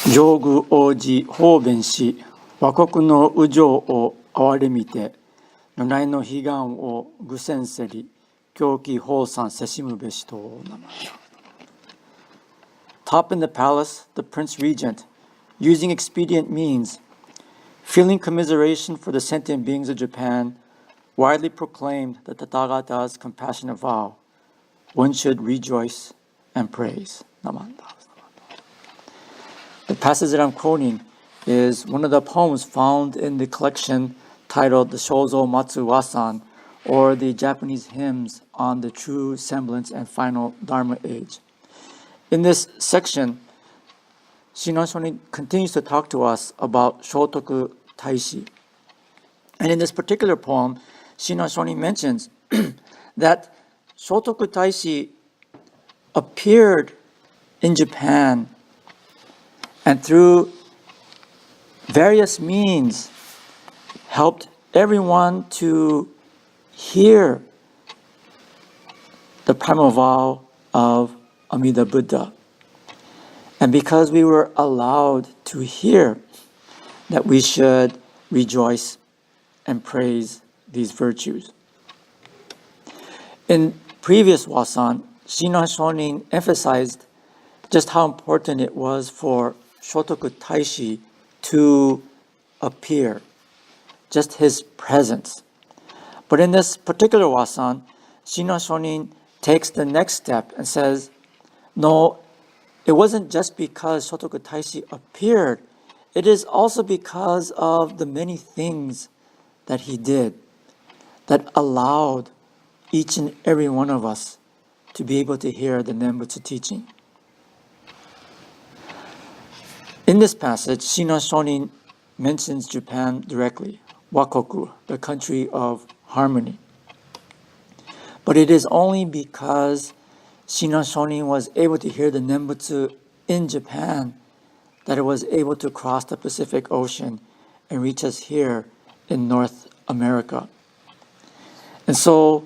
上宮王子方便し、和国の右上を憐れみて、如来の悲願を具せせり、狂気法産せしむべしと名前。Top in the palace, the prince regent, using expedient means, feeling commiseration for the sentient beings of Japan, widely proclaimed the Tathagata's compassionate vow. One should rejoice and praise. Namanda. The passage that I'm quoting is one of the poems found in the collection titled the Shozomatsu Wasan, or the Japanese hymns on the true semblance and final Dharma age. In this section, Shinran Shonin continues to talk to us about Shotoku Taishi. And in this particular poem, Shinran Shonin mentions that Shotoku Taishi appeared in Japan and through various means helped everyone to hear the primal vow of Amida Buddha. And because we were allowed to hear that we should rejoice and praise these virtues. In previous Wasan, Shinran Shonin emphasized just how important it was for Shotoku Taishi to appear, just his presence. But in this particular Wasan, Shinran Shonin takes the next step and says, no, it wasn't just because Shotoku Taishi appeared, it is also because of the many things that he did that allowed each and every one of us to be able to hear the Nembutsu teaching. In this passage, Shinran Shonin mentions Japan directly, Wakoku, the country of harmony. But it is only because Shinran Shonin was able to hear the Nembutsu in Japan that it was able to cross the Pacific Ocean and reach us here in North America. And so,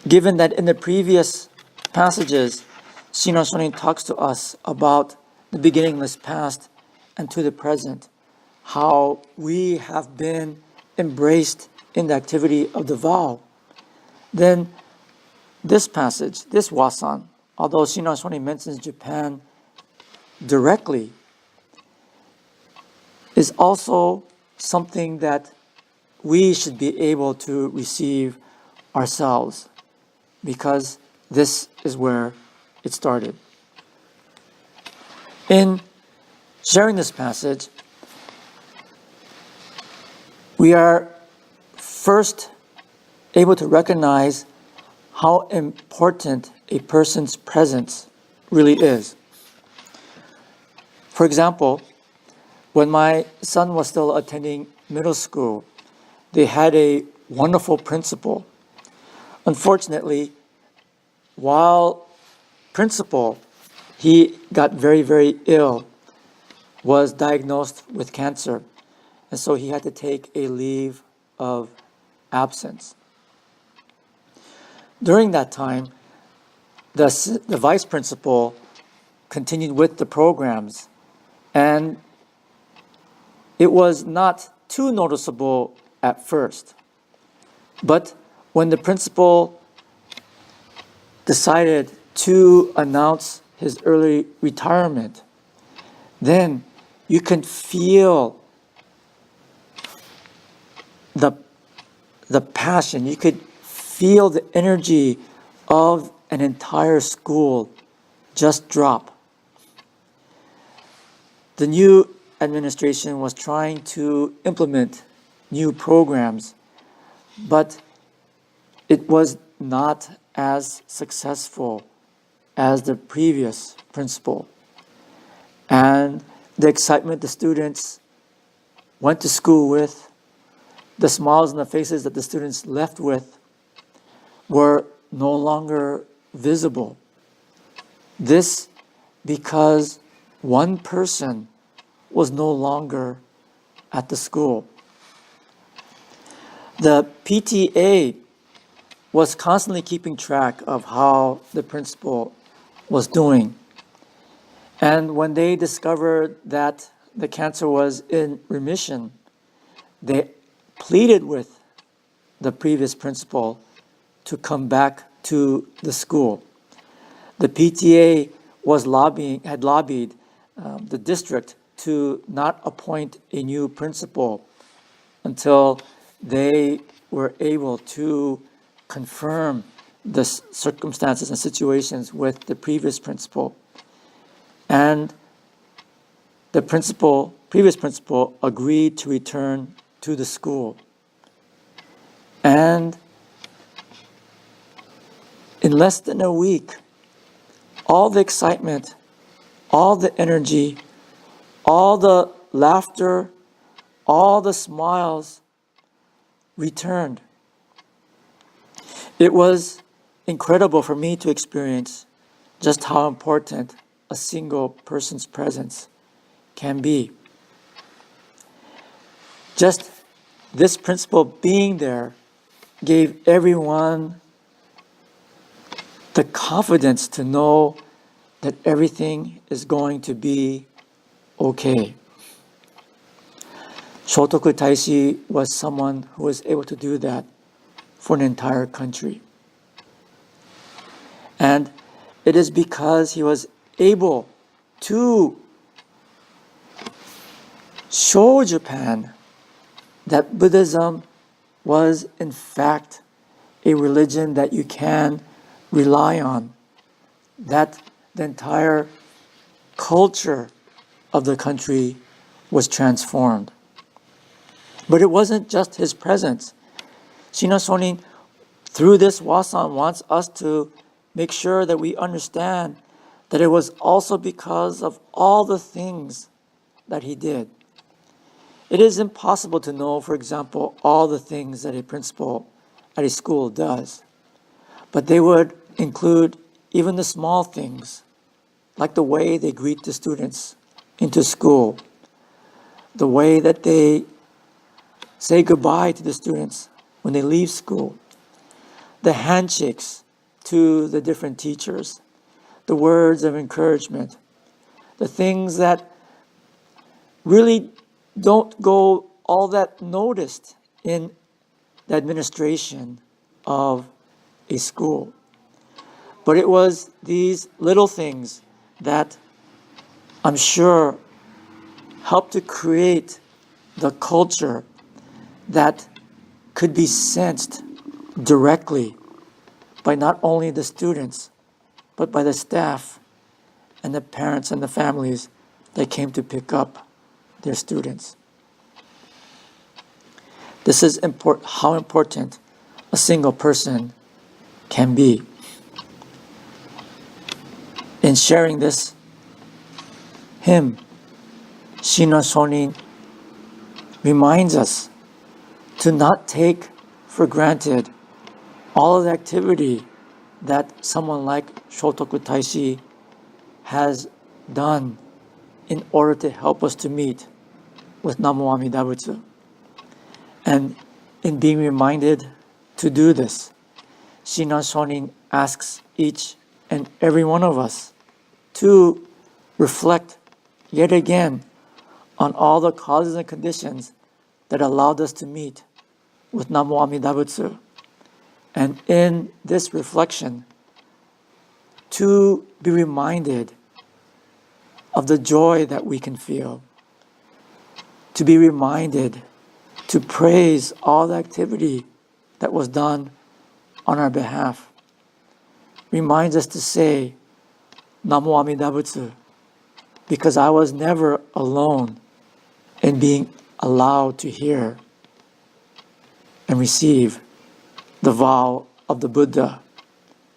given that in the previous passages, Shinran Shonin talks to us about the beginningless past and to the present, how we have been embraced in the activity of the vow, then this passage, this Wasan, although Shinran Shonin mentions Japan directly, is also something that we should be able to receive ourselves, because this is where it started. In sharing this passage, we are first able to recognize how important a person's presence really is. For example, when my son was still attending middle school, they had a wonderful principal. Unfortunately, while principal, he got very, very ill, was diagnosed with cancer, and so he had to take a leave of absence. During that time, the vice principal continued with the programs, and it was not too noticeable at first. But when the principal decided to announce his early retirement, then you can feel the passion, you could feel the energy of an entire school just drop. The new administration was trying to implement new programs, but it was not as successful as the previous principal. And the excitement the students went to school with, the smiles on the faces that the students left with, were no longer visible. This because one person was no longer at the school. The PTA was constantly keeping track of how the principal was doing. And when they discovered that the cancer was in remission, they pleaded with the previous principal to come back to the school. The PTA had lobbied the district to not appoint a new principal until they were able to confirm the circumstances and situations with the previous principal. And the previous principal agreed to return to the school. And in less than a week, all the excitement, all the energy, all the laughter, all the smiles returned. It was incredible for me to experience just how important a single person's presence can be. Just this principle being there gave everyone the confidence to know that everything is going to be okay. Shotoku Taishi was someone who was able to do that for an entire country. And it is because he was able to show Japan that Buddhism was in fact a religion that you can rely on, that the entire culture of the country was transformed. But it wasn't just his presence. Shinran Shonin, through this Wasan, wants us to make sure that we understand that it was also because of all the things that he did. It is impossible to know, for example, all the things that a principal at a school does. But they would include even the small things, like the way they greet the students into school, the way that they say goodbye to the students when they leave school, the handshakes to the different teachers, the words of encouragement, the things that really don't go all that noticed in the administration of a school. But it was these little things that I'm sure helped to create the culture that could be sensed directly by not only the students, but by the staff and the parents and the families that came to pick up their students. This is how important a single person can be. In sharing this hymn, Shinran Shonin reminds us to not take for granted all of the activity that someone like Shotoku Taishi has done in order to help us to meet with Namo Amida Butsu. And in being reminded to do this, Shinran Shonin asks each and every one of us to reflect yet again on all the causes and conditions that allowed us to meet with Namo Amida Butsu. And in this reflection, to be reminded of the joy that we can feel, to be reminded to praise all the activity that was done on our behalf, reminds us to say, Namo Amida Butsu, because I was never alone in being allowed to hear and receive the vow of the Buddha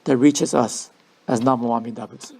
that reaches us as Namo Amida Butsu.